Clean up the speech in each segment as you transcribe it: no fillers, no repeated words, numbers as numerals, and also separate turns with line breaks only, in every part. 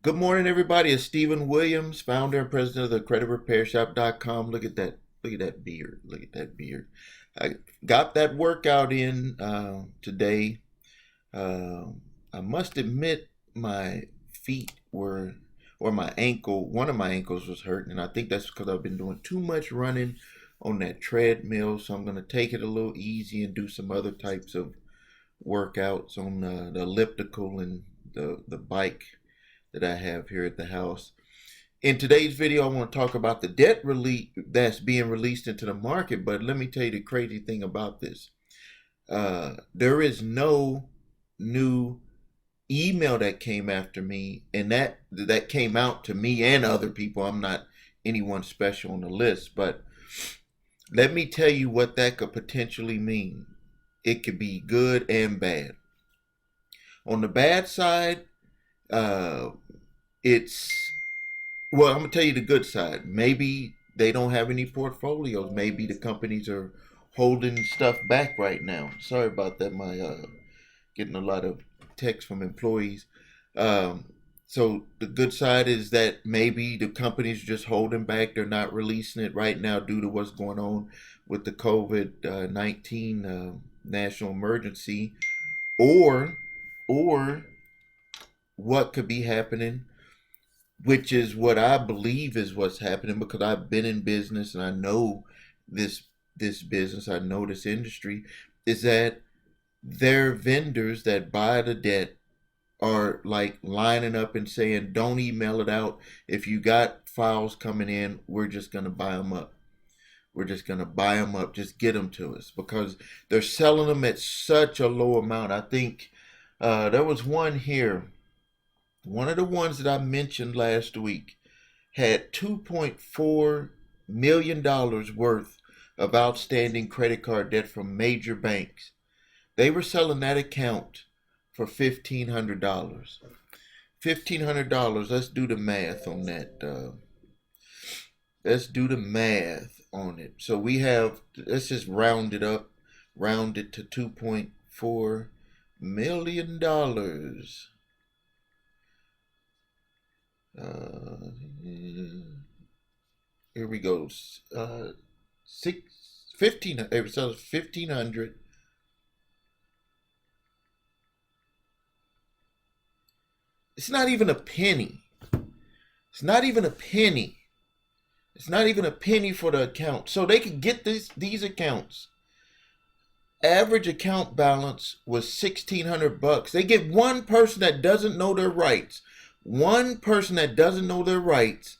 Good morning, everybody. It's Stephen Williams, founder and president of the creditrepairshop.com. Look at that. Look at that beard. Look at that beard. I got that workout in today. Uh, I must admit my feet were, or my ankle, one of my ankles was hurting. And I think that's because I've been doing too much running on that treadmill. So I'm going to take it a little easy and do some other types of workouts on the elliptical and the bike that I have here at the house. In today's video, I want to talk about the debt relief that's being released into the market. But let me tell you the crazy thing about this. There is no new email that came after me, and that came out to me and other people. I'm not anyone special on the list, but let me tell you what that could potentially mean. It could be good and bad. On the bad side, it's well, I'm gonna tell you the good side. Maybe they don't have any portfolios. Maybe the companies are holding stuff back right now. Sorry about that. My getting a lot of texts from employees. So the good side is that maybe the companies are just holding back. They're not releasing it right now due to what's going on with the COVID-19 national emergency, or what could be happening, which is what I believe is what's happening because I've been in business and I know this business, I know this industry, is that their vendors that buy the debt are like lining up and saying, don't email it out. If you got files coming in, we're just going to buy them up. We're just going to buy them up. Just get them to us because they're selling them at such a low amount. I think there was one here. One of the ones that I mentioned last week had $2.4 million worth of outstanding credit card debt from major banks. They were selling that account for $1,500. $1,500. Let's do the math on that. Let's do the math on it. So we have, let's just round it up, round it to $2.4 million. Here we go. 15. It sells 1,500. It's not even a penny. It's not even a penny. It's not even a penny for the account. So they could get these accounts. Average account balance was $1,600. They get one person that doesn't know their rights. One person that doesn't know their rights.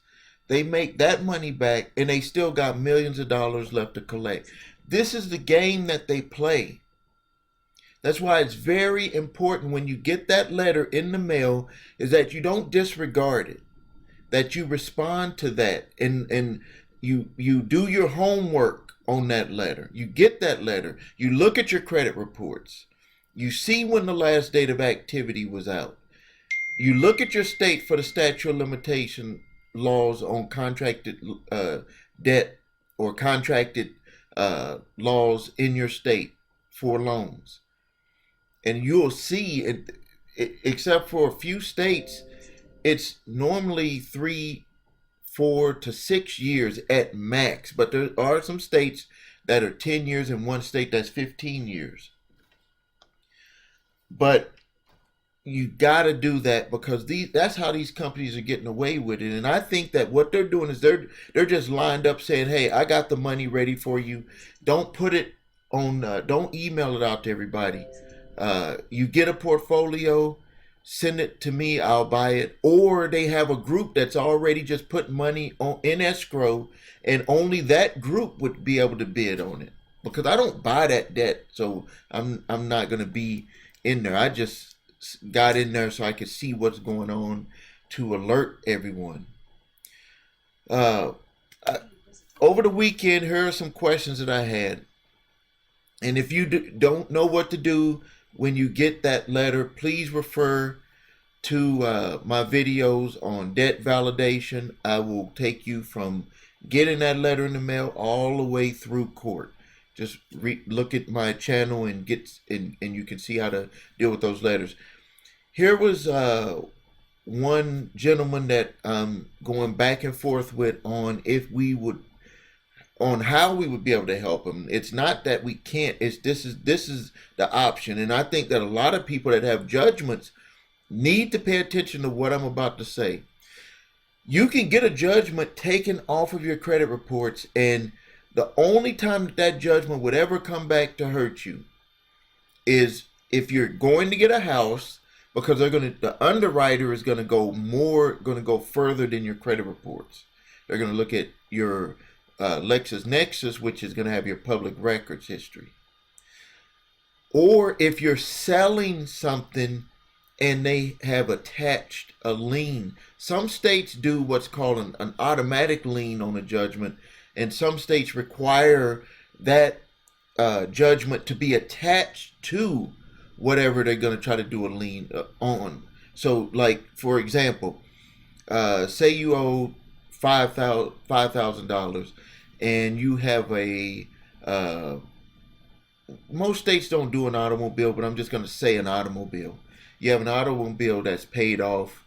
They make that money back and they still got millions of dollars left to collect. This is the game that they play. That's why it's very important when you get that letter in the mail is that you don't disregard it, that you respond to that and you do your homework on that letter. You get that letter. You look at your credit reports. You see when the last date of activity was out. You look at your state for the statute of limitation laws on contracted debt or contracted laws in your state for loans. And you'll see, except for a few states, it's normally 3, 4 to 6 years at max. But there are some states that are 10 years and one state that's 15 years. But you got to do that because that's how these companies are getting away with it. And I think that what they're doing is they're just lined up saying, hey, I got the money ready for you. Don't put it on, don't email it out to everybody. You get a portfolio, send it to me, I'll buy it. Or they have a group that's already just put money in escrow and only that group would be able to bid on it. Because I don't buy that debt, so I'm not going to be in there. I just got in there so I could see what's going on to alert everyone. Over the weekend, here are some questions that I had. And if you don't know what to do when you get that letter, please refer to my videos on debt validation. I will take you from getting that letter in the mail all the way through court. Just look at my channel and you can see how to deal with those letters. Here was one gentleman that I'm going back and forth with on if we would, on how we would be able to help him. It's not that we can't. It's this is the option, and I think that a lot of people that have judgments need to pay attention to what I'm about to say. You can get a judgment taken off of your credit reports, and the only time that that judgment would ever come back to hurt you is if you're going to get a house, because the underwriter is going to go further than your credit reports. They're going to look at your LexisNexis, which is going to have your public records history. Or if you're selling something and they have attached a lien. Some states do what's called an automatic lien on a judgment, and some states require that judgment to be attached to whatever they're going to try to do a lien on. So, like, for example, say you owe $5,000 and you have a most states don't do an automobile, but I'm just going to say an automobile. You have an automobile that's paid off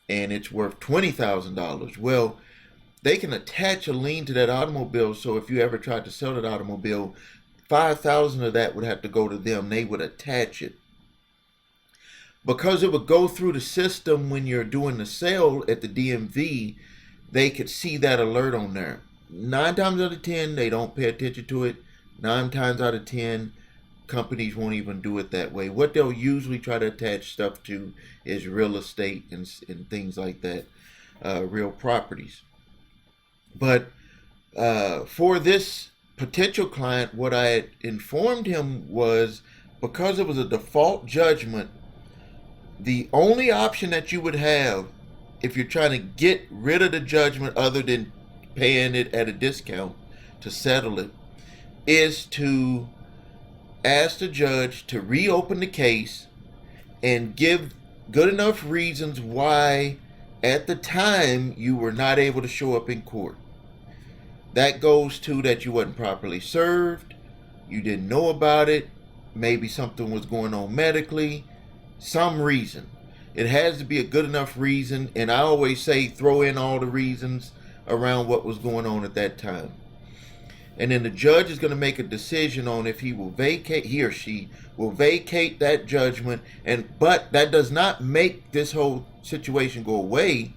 and it's worth $20,000. Well, they can attach a lien to that automobile, so if you ever tried to sell that automobile, 5,000 of that would have to go to them. They would attach it. Because it would go through the system when you're doing the sale at the DMV, they could see that alert on there. 9 times out of 10, they don't pay attention to it. 9 times out of 10, companies won't even do it that way. What they'll usually try to attach stuff to is real estate and things like that, real properties. But for this potential client, what I had informed him was, because it was a default judgment, the only option that you would have if you're trying to get rid of the judgment other than paying it at a discount to settle it is to ask the judge to reopen the case and give good enough reasons why at the time you were not able to show up in court. That goes to that you wasn't properly served, you didn't know about it, maybe something was going on medically, some reason. It has to be a good enough reason, and I always say throw in all the reasons around what was going on at that time. And then the judge is going to make a decision on if he or she will vacate that judgment. But that does not make this whole situation go away.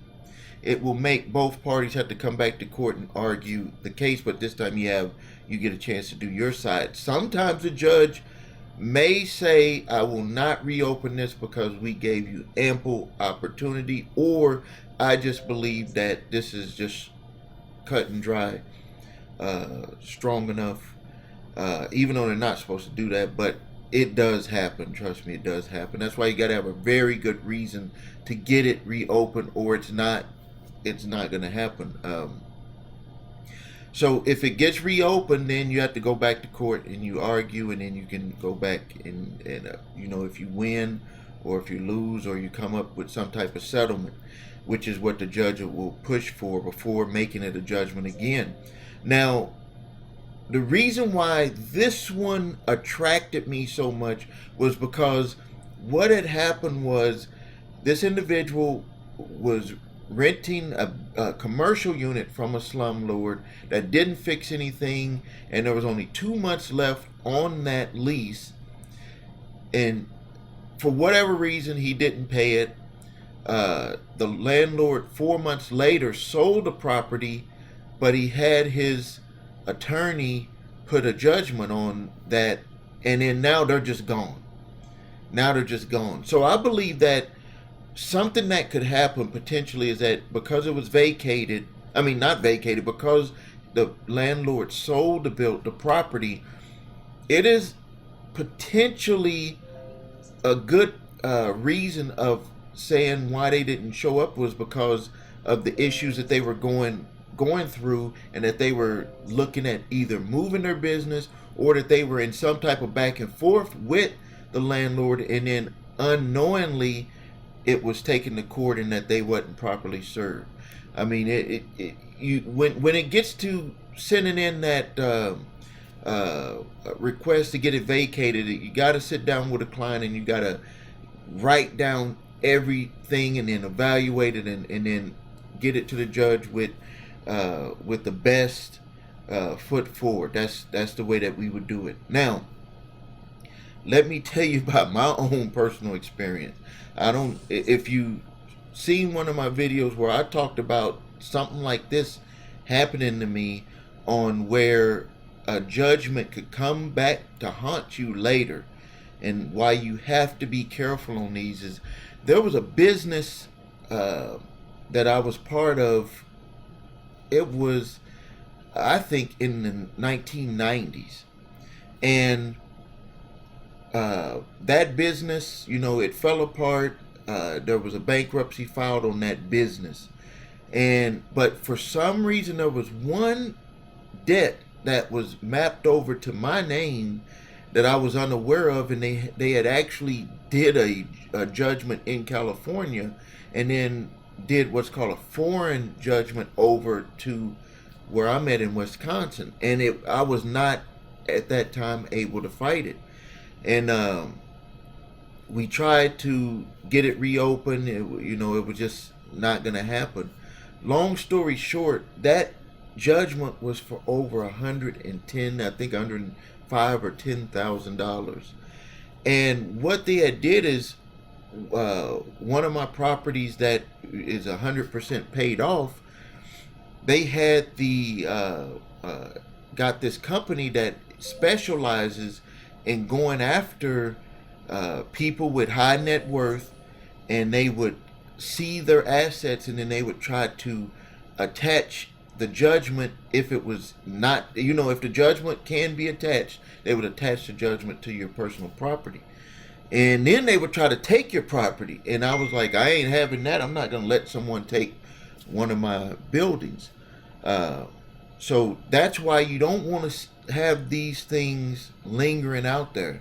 It will make both parties have to come back to court and argue the case, but this time you get a chance to do your side. Sometimes the judge may say, I will not reopen this because we gave you ample opportunity, or I just believe that this is just cut and dry, strong enough, even though they're not supposed to do that. But it does happen. Trust me, it does happen. That's why you got to have a very good reason to get it reopened, or it's not going to happen. So if it gets reopened, then you have to go back to court and you argue, and then you can go back and if you win or if you lose, or you come up with some type of settlement, which is what the judge will push for before making it a judgment again. Now, the reason why this one attracted me so much was because what had happened was this individual was renting a commercial unit from a slumlord that didn't fix anything, and there was only 2 months left on that lease, and for whatever reason he didn't pay it. The landlord 4 months later sold the property, but he had his attorney put a judgment on that, and then now they're just gone. So I believe that something that could happen potentially is that because it was because the landlord sold the property, it is potentially a good reason of saying why they didn't show up was because of the issues that they were going through, and that they were looking at either moving their business, or that they were in some type of back and forth with the landlord, and then unknowingly it was taken to court and that they wasn't properly served. I mean, when it gets to sending in that request to get it vacated, you got to sit down with a client and you got to write down everything and then evaluate it and then get it to the judge with the best foot forward. That's the way that we would do it. Now, let me tell you about my own personal experience. I don't, if you seen one of my videos where I talked about something like this happening to me, on where a judgment could come back to haunt you later, and why you have to be careful on these, is there was a business that I was part of. It was, I think, in the 1990s, and that business, you know, it fell apart. There was a bankruptcy filed on that business, but for some reason there was one debt that was mapped over to my name that I was unaware of, and they had actually did a judgment in California, and then did what's called a foreign judgment over to where I'm at in Wisconsin, and I was not at that time able to fight it, and we tried to get it reopened. It was just not going to happen. Long story short, that judgment was for over 110, I think $105 or $10,000. And what they had did is, one of my properties that is 100% paid off, they had got this company that specializes in going after people with high net worth, and they would see their assets, and then they would try to attach the judgment. If it was not, if the judgment can be attached, they would attach the judgment to your personal property, and then they would try to take your property. And I was like, I ain't having that. I'm not going to let someone take one of my buildings. So that's why you don't want to have these things lingering out there.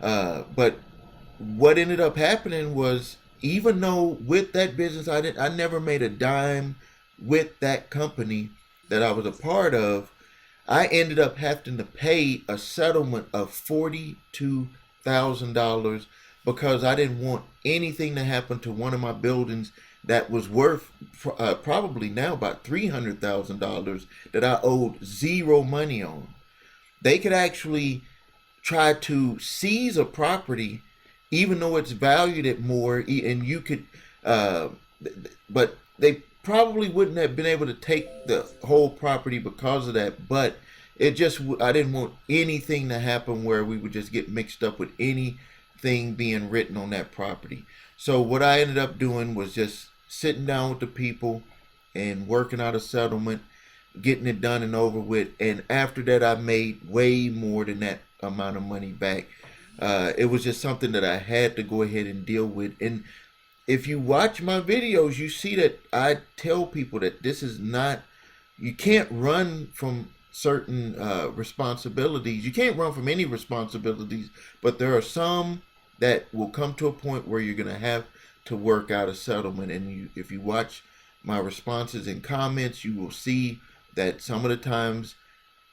But what ended up happening was, even though with that business I never made a dime with that company that I was a part of, I ended up having to pay a settlement of $42,000 because I didn't want anything to happen to one of my buildings that was worth probably now about $300,000 that I owed zero money on. They could actually try to seize a property even though it's valued at more, and you could, but they probably wouldn't have been able to take the whole property because of that. But it just, I didn't want anything to happen where we would just get mixed up with anything being written on that property. So what I ended up doing was just sitting down with the people and working out a settlement, getting it done and over with. And after that, I made way more than that amount of money back. It was just something that I had to go ahead and deal with. And if you watch my videos, you see that I tell people that this is not, you can't run from certain responsibilities. You can't run from any responsibilities, but there are some that will come to a point where you're going to have to work out a settlement. And if you watch my responses and comments, you will see that some of the times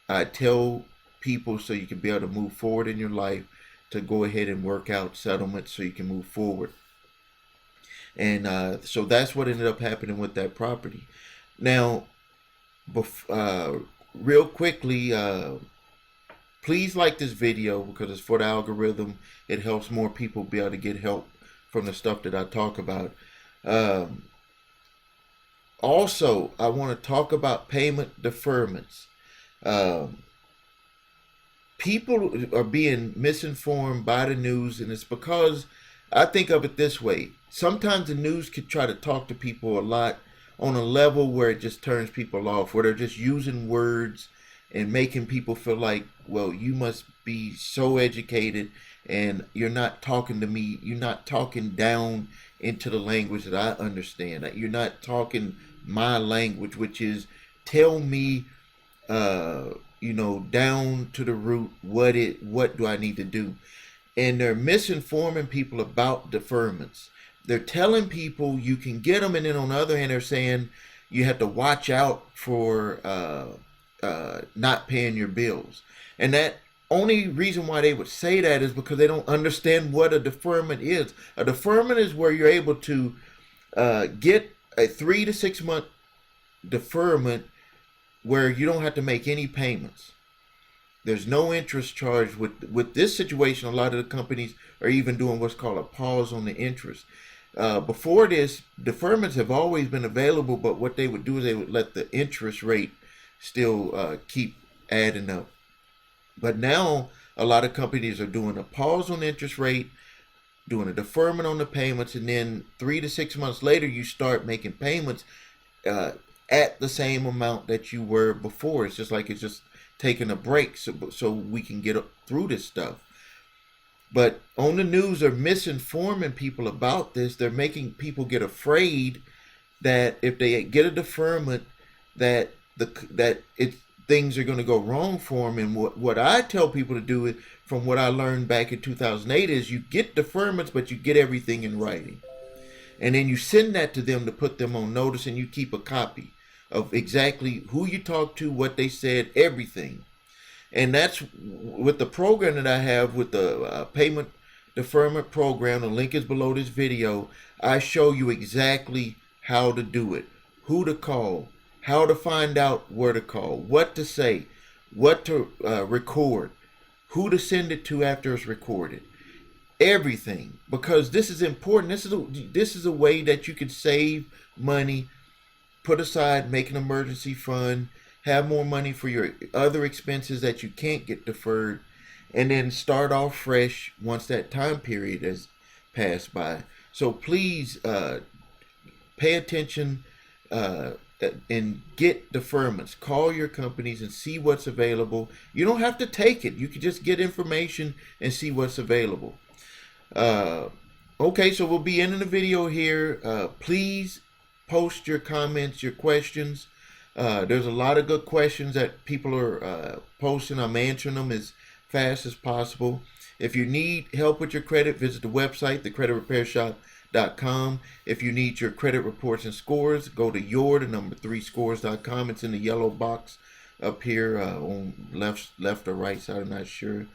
I tell people, so you can be able to move forward in your life, to go ahead and work out settlements so you can move forward. And so that's what ended up happening with that property. Now, real quickly, please like this video because it's for the algorithm. It helps more people be able to get help from the stuff that I talk about. Also, I want to talk about payment deferments. People are being misinformed by the news, and it's because, I think of it this way. Sometimes the news could try to talk to people a lot on a level where it just turns people off, where they're just using words and making people feel like, well, you must be so educated and you're not talking to me. You're not talking down into the language that I understand. You're not talking my language, which is, tell me, down to the root, what do I need to do? And they're misinforming people about deferments. They're telling people you can get them, and then on the other hand, they're saying you have to watch out for not paying your bills. And that only reason why they would say that is because they don't understand what a deferment is. A deferment is where you're able to get a 3 to 6 month deferment where you don't have to make any payments. There's no interest charged with this situation. A lot of the companies are even doing what's called a pause on the interest. Before this, deferments have always been available, but what they would do is they would let the interest rate still keep adding up. But now a lot of companies are doing a pause on interest rate, doing a deferment on the payments, and then 3 to 6 months later you start making payments at the same amount that you were before. It's just taking a break so we can get through this stuff. But on the news, they're misinforming people about this. They're making people get afraid that if they get a deferment, that things are going to go wrong for them. And what I tell people to do is, from what I learned back in 2008, is you get deferments, but you get everything in writing, and then you send that to them to put them on notice, and you keep a copy of exactly who you talked to, what they said, everything. And that's with the program that I have with the payment deferment program. The link is below this video. I show you exactly how to do it, who to call, how to find out where to call, what to say, what to record, who to send it to after it's recorded, everything, because this is important. This is a way that you can save money, put aside, make an emergency fund, have more money for your other expenses that you can't get deferred, and then start off fresh once that time period has passed by. So please pay attention and get deferments. Call your companies and see what's available. You don't have to take it. You can just get information and see what's available. Okay, so we'll be ending the video here. Please post your comments, your questions. There's a lot of good questions that people are posting. I'm answering them as fast as possible. If you need help with your credit, visit the website, thecreditrepairshop.com. If you need your credit reports and scores, go to the3scores.com. It's in the yellow box up here on left or right side, I'm not sure.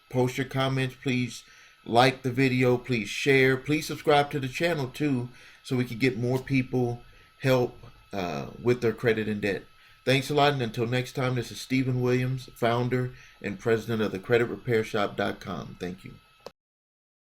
Post your comments, please. Like the video, please share, please subscribe to the channel too, so we can get more people help with their credit and debt. Thanks a lot, and until next time, this is Stephen Williams, founder and president of thecreditrepairshop.com. Thank you.